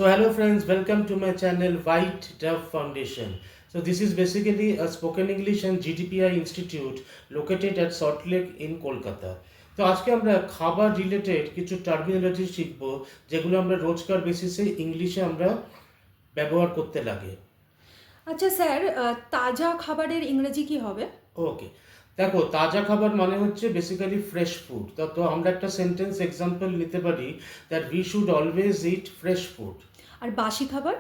So hello friends, welcome to my channel White Dove Foundation. So this is basically a spoken English and GDPI institute located at Salt Lake in Kolkata. তো আজকে আমরা খাবার related কিছু terminology শিখব যেগুলো আমরা রোজকার বেসিসে ইংলিশে আমরা ব্যবহার করতে লাগে। আচ্ছা স্যার, তাজা খাবারের ইংরেজি কি হবে? ওকে, দেখো তাজা খাবার মানে হচ্ছে বেসিক্যালি ফ্রেশ ফুড। তো আমরা একটা সেন্টেন্স এক্সাম্পল নিতে পারি that we should always eat fresh food. আর বাসি খাবার?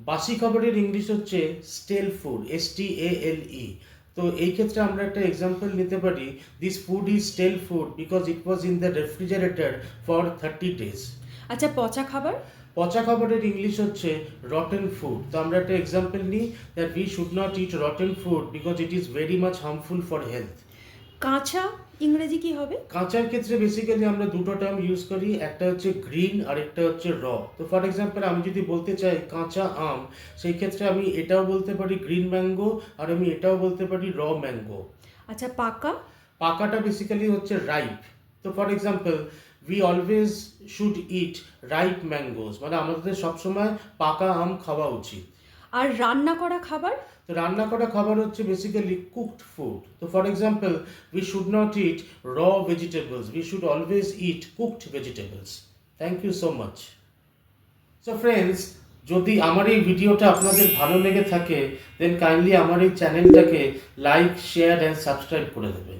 বাসি খাবারের ইংলিশ হচ্ছে স্টেল ফুড, STALE। তো এই ক্ষেত্রে আমরা একটা এক্সাম্পল নিতে পারি, this food is stale food because it was in the refrigerator for 30 days। আচ্ছা, পচা খাবার? পচা খাবারের ইংলিশ হচ্ছে রটেন ফুড। তো আমরা একটা এক্সাম্পল নিই that we should not it rotten food because it is very much harmful for health. কাঁচা ইংরেজি কি হবে? কাঁচার ক্ষেত্রে বেসিক্যালি আমরা দুটো টার্ম ইউজ করি, একটা হচ্ছে গ্রিন আর একটা হচ্ছে র। তো ফর এক্সাম্পল আমি যদি বলতে চাই কাঁচা আম, সেই ক্ষেত্রে আমি এটাও বলতে পারি গ্রিন ম্যাঙ্গো আর আমি এটাও বলতে পারি র ম্যাঙ্গো। আচ্ছা, পাকা? পাকাটা বেসিক্যালি হচ্ছে রাইপ। তো for example we always should eat ripe mangoes, মানে আমাদের সবসময় পাকা আম খাওয়া উচিত। আর রান্না করা খাবার? তো রান্না করা খাবার হচ্ছে বেসিক্যালি কুকড ফুড। তো for example we should not eat raw vegetables, we should always eat cooked vegetables. Thank you so much. So friends, যদি আমার এই ভিডিওটা আপনাদের ভালো লেগে থাকে দেন কাইন্ডলি আমার এই চ্যানেলটাকে লাইক, শেয়ার অ্যান্ড সাবস্ক্রাইব করে দেবেন।